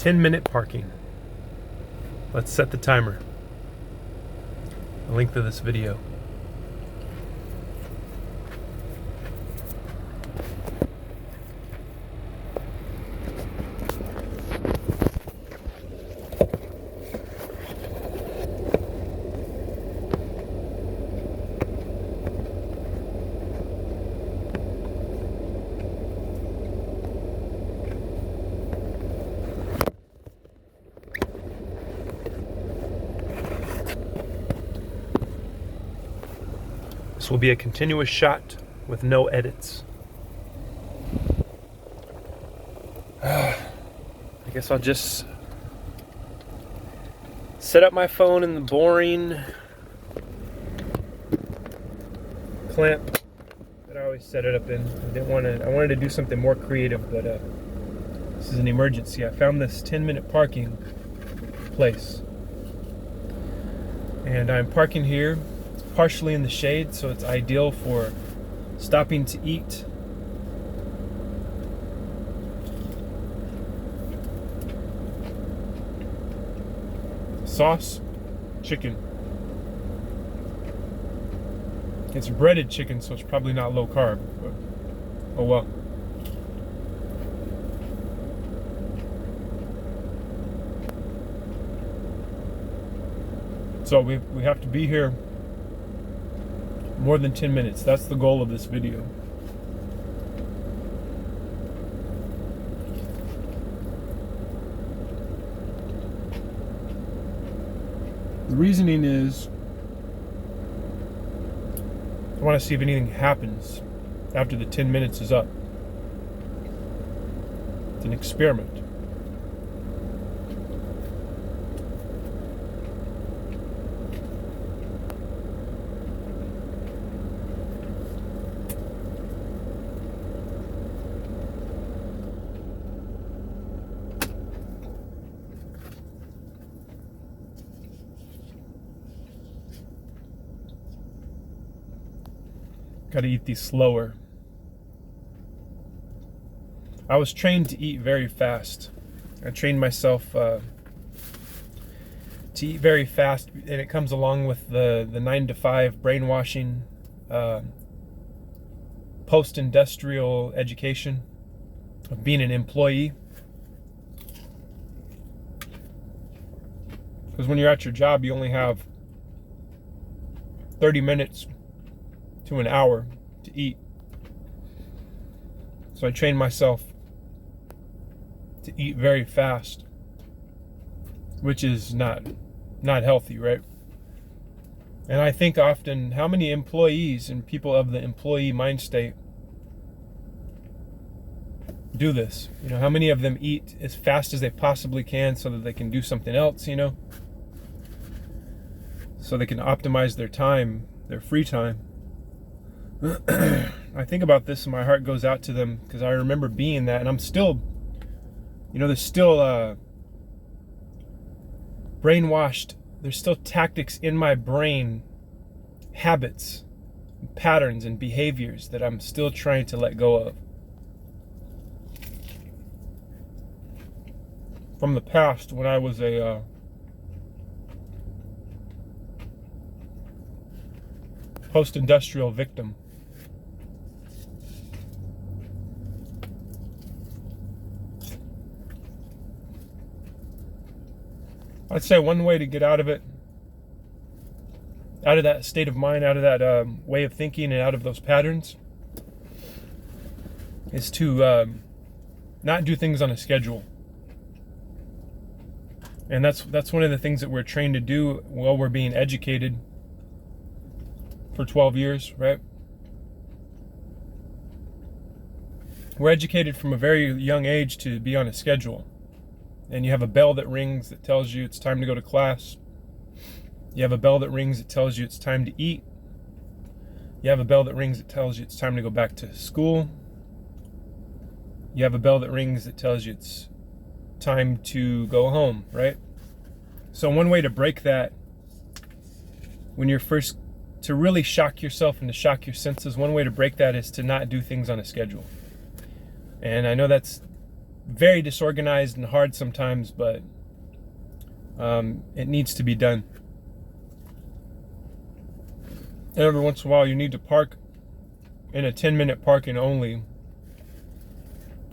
10-minute parking. Let's set the timer. The length of this video. This will be a continuous shot with no edits. I guess I'll just set up my phone in the boring clamp that I always set it up in. I wanted to do something more creative, but this is an emergency. I found this 10-minute parking place, and I'm parking here. Partially in the shade, so it's ideal for stopping to eat. Sauce, chicken. It's breaded chicken, so it's probably not low carb, but oh well. So we have to be here more than 10 minutes. That's the goal of this video. The reasoning is I want to see if anything happens after the 10 minutes is up. It's an experiment. Got to eat these slower. I was trained to eat very fast. I trained myself to eat very fast, and it comes along with the 9-to-5 brainwashing, post-industrial education of being an employee. Because when you're at your job, you only have 30 minutes to an hour to eat. So I trained myself to eat very fast, which is not healthy, right? And I think often, how many employees and people of the employee mind state do this? You know, how many of them eat as fast as they possibly can so that they can do something else, you know? So they can optimize their time, their free time. I think about this and my heart goes out to them, because I remember being that, and I'm still, you know, there's still brainwashed, there's still tactics in my brain, habits, patterns, and behaviors that I'm still trying to let go of. From the past, when I was a post-industrial victim. I'd say one way to get out of it, out of that state of mind, out of that way of thinking, and out of those patterns, is to not do things on a schedule. And that's one of the things that we're trained to do while we're being educated for 12 years, right? We're educated from a very young age to be on a schedule. And you have a bell that rings that tells you it's time to go to class. You have a bell that rings that tells you it's time to eat. You have a bell that rings that tells you it's time to go back to school. You have a bell that rings that tells you it's time to go home, right? So one way to break that, when you're first, to really shock yourself and to shock your senses, one way to break that is to not do things on a schedule. And I know that's very disorganized and hard sometimes, but it needs to be done. And every once in a while, you need to park in a 10-minute parking only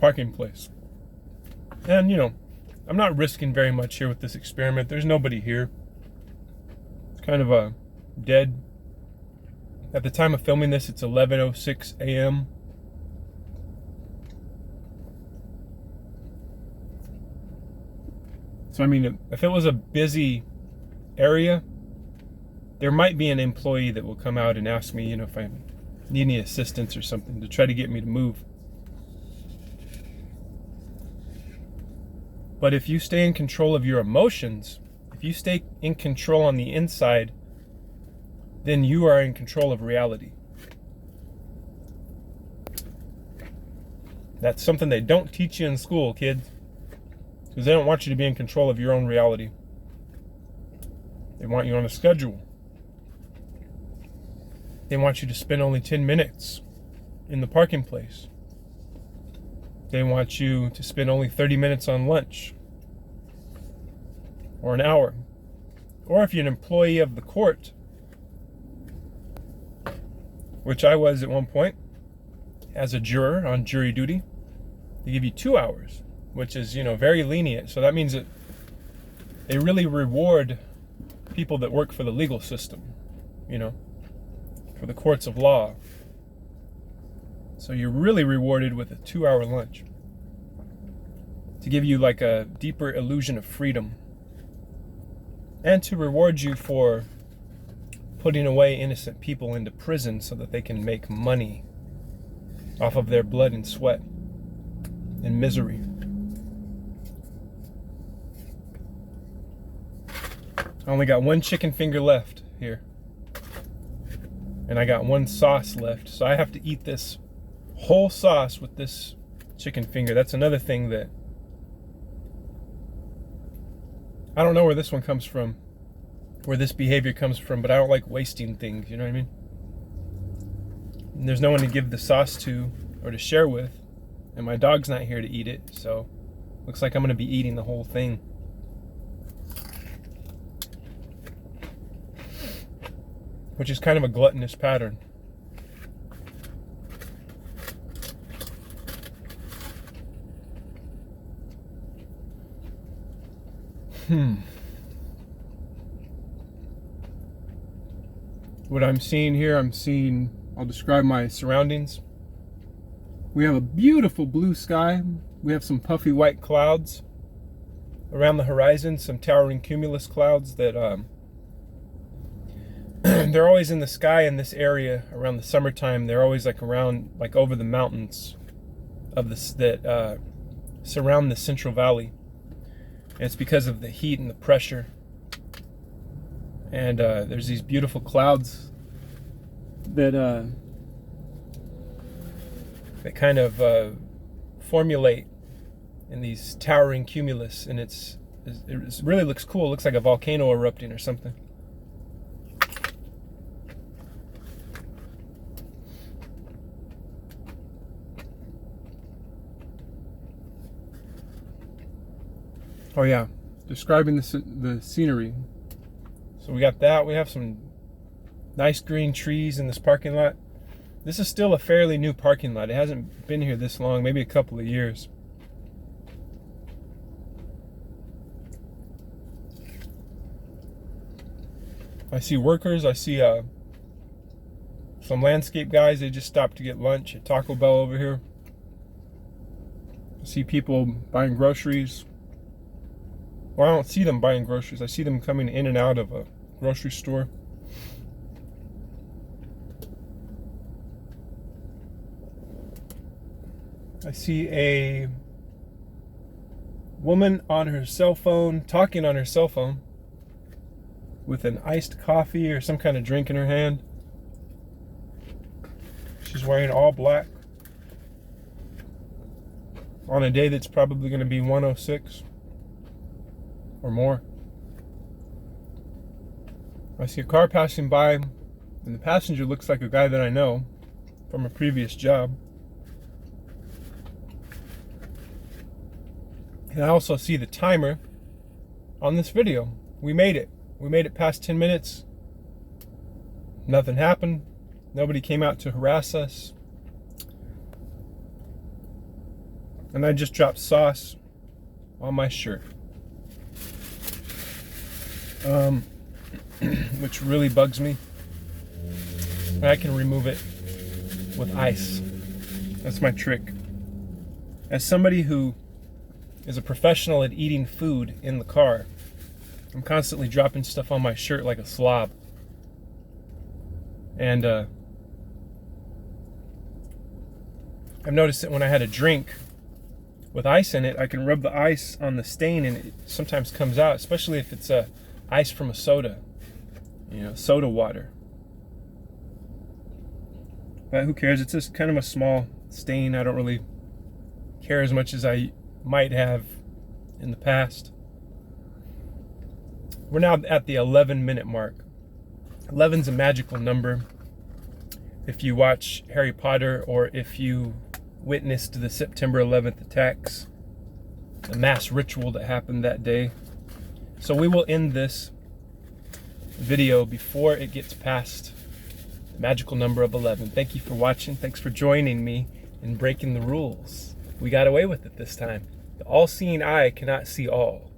parking place. And, I'm not risking very much here with this experiment. There's nobody here. It's kind of a dead. At the time of filming this, it's 11:06 a.m. So, I mean, if it was a busy area, there might be an employee that will come out and ask me, if I need any assistance or something to try to get me to move. But if you stay in control of your emotions, if you stay in control on the inside, then you are in control of reality. That's something they don't teach you in school, kids. Because they don't want you to be in control of your own reality. They want you on a schedule. They want you to spend only 10 minutes in the parking place. They want you to spend only 30 minutes on lunch. Or an hour. Or if you're an employee of the court, which I was at one point, as a juror on jury duty, they give you 2 hours, which is, very lenient. So that means that they really reward people that work for the legal system, for the courts of law. So you're really rewarded with a 2-hour lunch to give you like a deeper illusion of freedom and to reward you for putting away innocent people into prison so that they can make money off of their blood and sweat and misery. I only got one chicken finger left here. And I got one sauce left. So I have to eat this whole sauce with this chicken finger. That's another thing that I don't know where this one comes from, where this behavior comes from, but I don't like wasting things, you know what I mean? And there's no one to give the sauce to or to share with, and my dog's not here to eat it, so looks like I'm going to be eating the whole thing. Which is kind of a gluttonous pattern. What I'm seeing here, I'll describe my surroundings. We have a beautiful blue sky. We have some puffy white clouds around the horizon, some towering cumulus clouds that they're always in the sky in this area around the summertime. They're always around, over the mountains of this that surround the Central Valley. And it's because of the heat and the pressure. And there's these beautiful clouds that kind of formulate in these towering cumulus, and it really looks cool. It looks like a volcano erupting or something. Oh yeah, describing the scenery. So we got that. We have some nice green trees in this parking lot. This is still a fairly new parking lot. It hasn't been here this long, maybe a couple of years. I see workers. I see some landscape guys. They just stopped to get lunch at Taco Bell over here. I see people buying groceries. Well, I don't see them buying groceries. I see them coming in and out of a grocery store. I see a woman on her cell phone, talking on her cell phone, with an iced coffee or some kind of drink in her hand. She's wearing all black on a day that's probably going to be 106 or more. I see a car passing by, and the passenger looks like a guy that I know from a previous job. And I also see the timer on this video. We made it. We made it past 10 minutes. Nothing happened. Nobody came out to harass us. And I just dropped sauce on my shirt. Which really bugs me. And I can remove it with ice. That's my trick. As somebody who is a professional at eating food in the car, I'm constantly dropping stuff on my shirt like a slob. And I've noticed that when I had a drink with ice in it, I can rub the ice on the stain and it sometimes comes out, especially if it's ice from a soda, soda water. But who cares? It's just kind of a small stain. I don't really care as much as I might have in the past. We're now at the 11-minute mark. 11's a magical number. If you watch Harry Potter, or if you witnessed the September 11th attacks, the mass ritual that happened that day. So we will end this video before it gets past the magical number of 11. Thank you for watching. Thanks for joining me in breaking the rules. We got away with it this time. The all-seeing eye cannot see all.